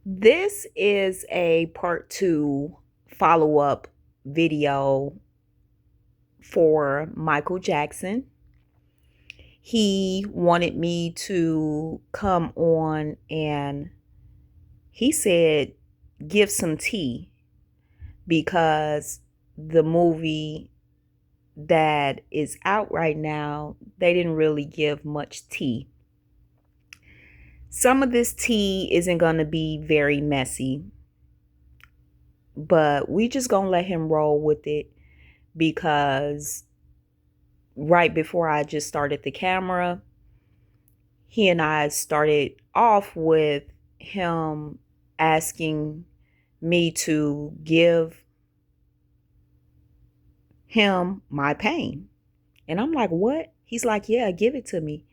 This is a part two follow up video for Michael Jackson. He wanted me to come on and he said, give some tea because the movie that is out right now, they didn't really give much tea. Some of this tea isn't going to be very messy, but we just going to let him roll with it because right before I just started the camera, he and I started off with him asking me to give him my pain. And I'm like, what? He's like, yeah, give it to me.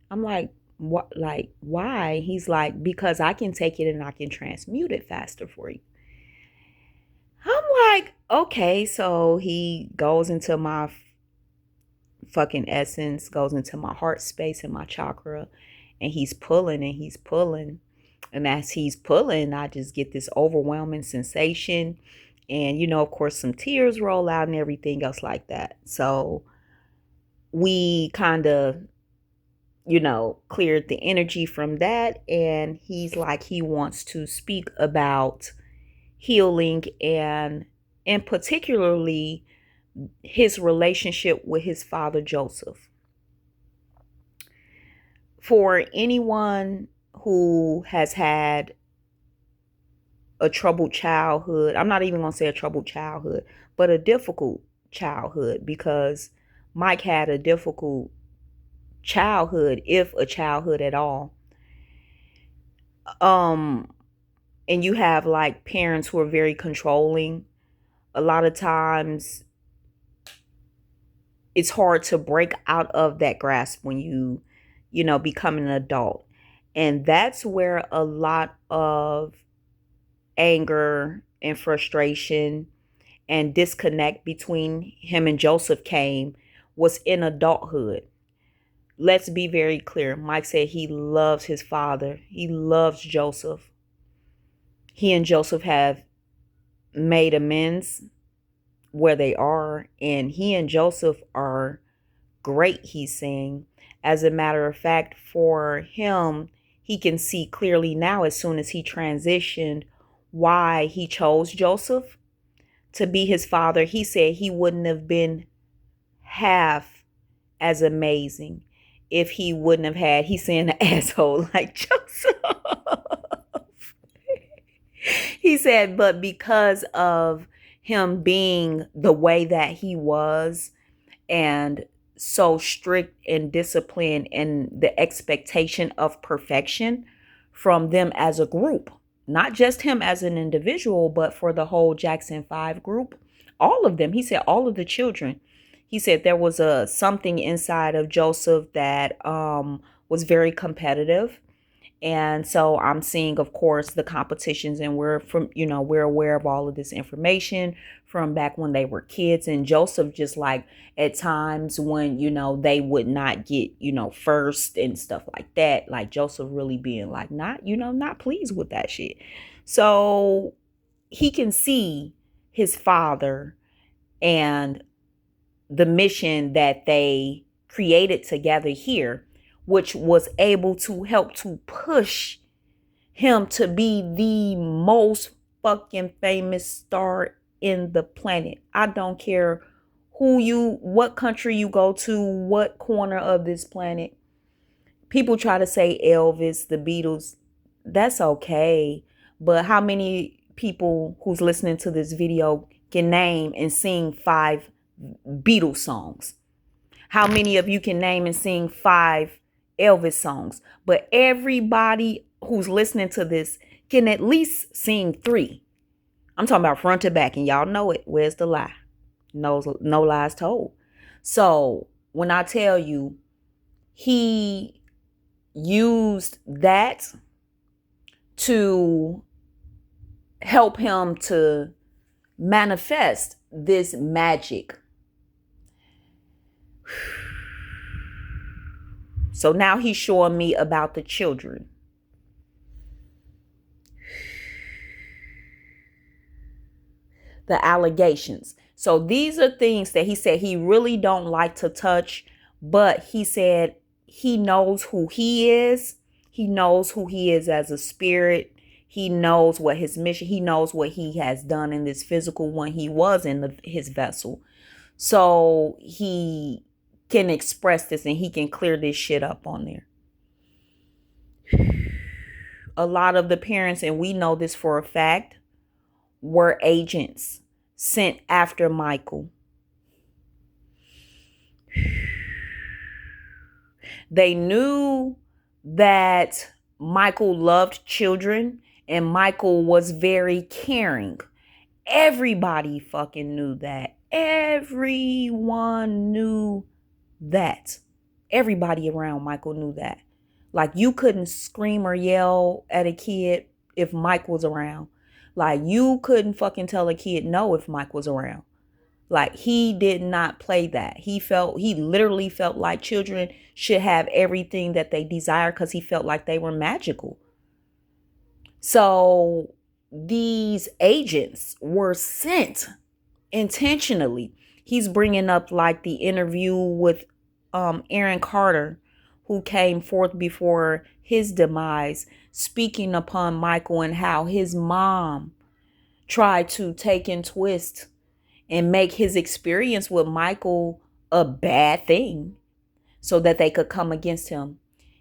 I'm like, what? Like, why? He's like, because I can take it and I can transmute it faster for you. I'm like, okay. So he goes into my fucking essence, goes into my heart space and my chakra, and he's pulling and he's pulling. And as he's pulling, I just get this overwhelming sensation. And, of course, some tears roll out and everything else like that. So we kind of, cleared the energy from that. And he's like, he wants to speak about healing and particularly his relationship with his father, Joseph. For anyone who has had a troubled childhood, I'm not even going to say a troubled childhood, but a difficult childhood, because Mike had a difficult childhood, if a childhood at all. Um, and you have like parents who are very controlling. A lot of times it's hard to break out of that grasp when you become an adult. And that's where a lot of anger and frustration and disconnect between him and Joseph came, was in adulthood. Let's be very clear. Mike said he loves his father. He loves Joseph. He and Joseph have made amends where they are, and he and Joseph are great, he's saying. As a matter of fact, for him, he can see clearly now, as soon as he transitioned, why he chose Joseph to be his father. He said he wouldn't have been half as amazing if he wouldn't have had, he's saying, an asshole like Joseph. He said, but because of him being the way that he was, and so strict and disciplined, and the expectation of perfection from them as a group, not just him as an individual, but for the whole Jackson 5 group, all of them. He said all of the children. He said there was a something inside of Joseph that was very competitive. And so I'm seeing, of course, the competitions, and we're aware of all of this information from back when they were kids. And Joseph, just like at times when, they would not get, first and stuff like that, like Joseph really being like, not pleased with that shit. So he can see his father and the mission that they created together here, which was able to help to push him to be the most fucking famous star in the planet. I don't care what country you go to, what corner of this planet. People try to say Elvis, the Beatles. That's okay. But how many people who's listening to this video can name and sing 5 Beatles songs? How many of you can name and sing 5 Elvis songs? But everybody who's listening to this can at least sing 3. I'm talking about front to back, and y'all know it. Where's the lie? No lies told. So when I tell you, he used that to help him to manifest this magic. So now he's showing me about the children. the allegations. So these are things that he said he really don't like to touch, but he said he knows who he is. He knows who he is as a spirit. He knows what his mission, he knows what he has done in this physical when he was in his vessel. So he can express this and he can clear this shit up on there. A lot of the parents, and we know this for a fact, were agents sent after Michael. They knew that Michael loved children and Michael was very caring. Everybody fucking knew that. Everyone knew that. Everybody around Michael knew that. Like, you couldn't scream or yell at a kid if Mike was around. Like, you couldn't fucking tell a kid no if Mike was around. Like, he did not play that. He literally felt like children should have everything that they desire because he felt like they were magical. So these agents were sent intentionally. He's bringing up like the interview with Aaron Carter, who came forth before his demise, speaking upon Michael and how his mom tried to take and twist and make his experience with Michael a bad thing so that they could come against him.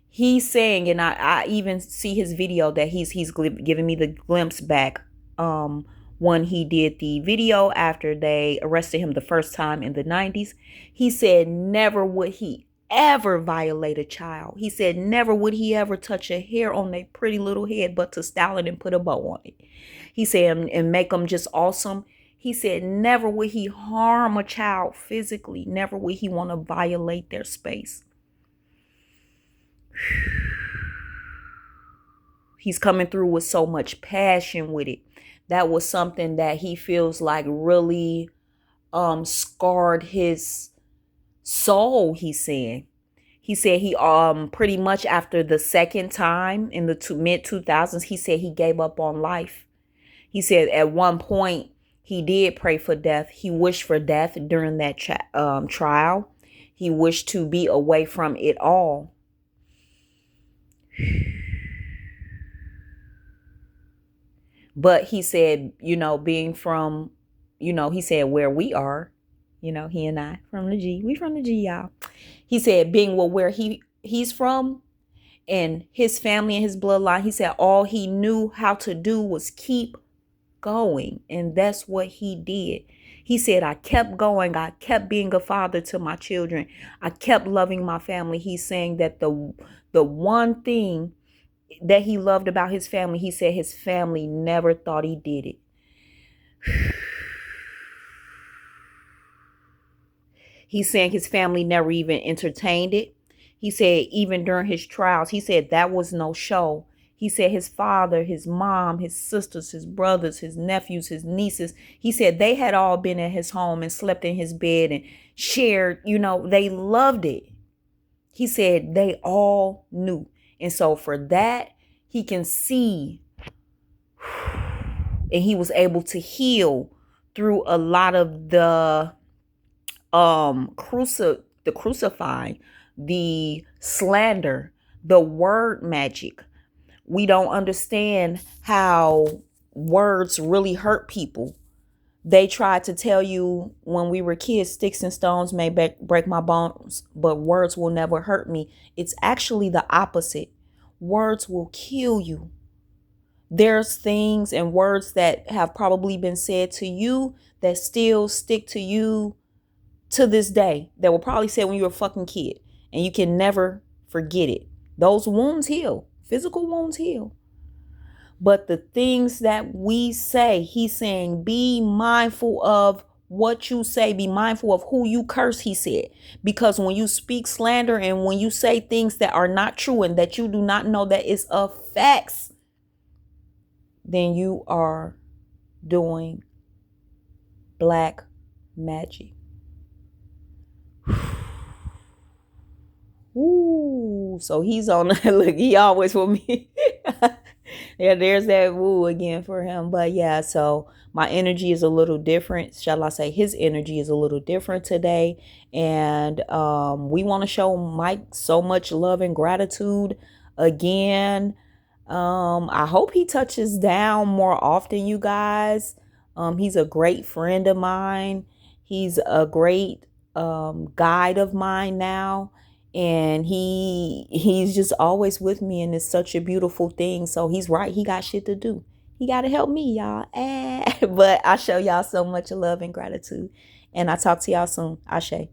He's saying, and I even see his video that he's giving me the glimpse back when he did the video after they arrested him the first time in the 90s. He said never would he ever violate a child. He said never would he ever touch a hair on their pretty little head but to style it and put a bow on it. He said, and make them just awesome. He said never would he harm a child physically. Never would he want to violate their space. He's coming through with so much passion with it. That was something that he feels like really scarred his soul, he's saying. He said he pretty much after the second time in the mid 2000s, he said he gave up on life. He said at one point he did pray for death. He wished for death during that trial. He wished to be away from it all. But he said, being from, he said where we are, he and I from the G. We from the G, y'all. He said being where he's from and his family and his bloodline, he said all he knew how to do was keep going. And that's what he did. He said, I kept going. I kept being a father to my children. I kept loving my family. He's saying that the one thing that he loved about his family, he said his family never thought he did it. He's saying his family never even entertained it. He said even during his trials, he said that was no show. He said his father, his mom, his sisters, his brothers, his nephews, his nieces, he said they had all been at his home and slept in his bed and shared, they loved it. He said they all knew. And so for that, he can see, and he was able to heal through a lot of the crucifying, the slander, the word magic. We don't understand how words really hurt people. They tried to tell you when we were kids, sticks and stones may break my bones, but words will never hurt me. It's actually the opposite. Words will kill you. There's things and words that have probably been said to you that still stick to you to this day, that were probably said when you were a fucking kid, and you can never forget it. Those wounds heal. Physical wounds heal. But the things that we say, he's saying, be mindful of what you say. Be mindful of who you curse, he said. Because when you speak slander and when you say things that are not true and that you do not know that is of facts, then you are doing black magic. Ooh, so he's on, look, he always with me. Yeah, there's that woo again for him. But yeah, so my energy is a little different. Shall I say his energy is a little different today. And we want to show Mike so much love and gratitude again. I hope he touches down more often, you guys. He's a great friend of mine. He's a great guide of mine now, and he's just always with me, and it's such a beautiful thing. So he's right. He got shit to do. He got to help me, y'all. But I show y'all so much love and gratitude, and I talk to y'all soon. Ashe.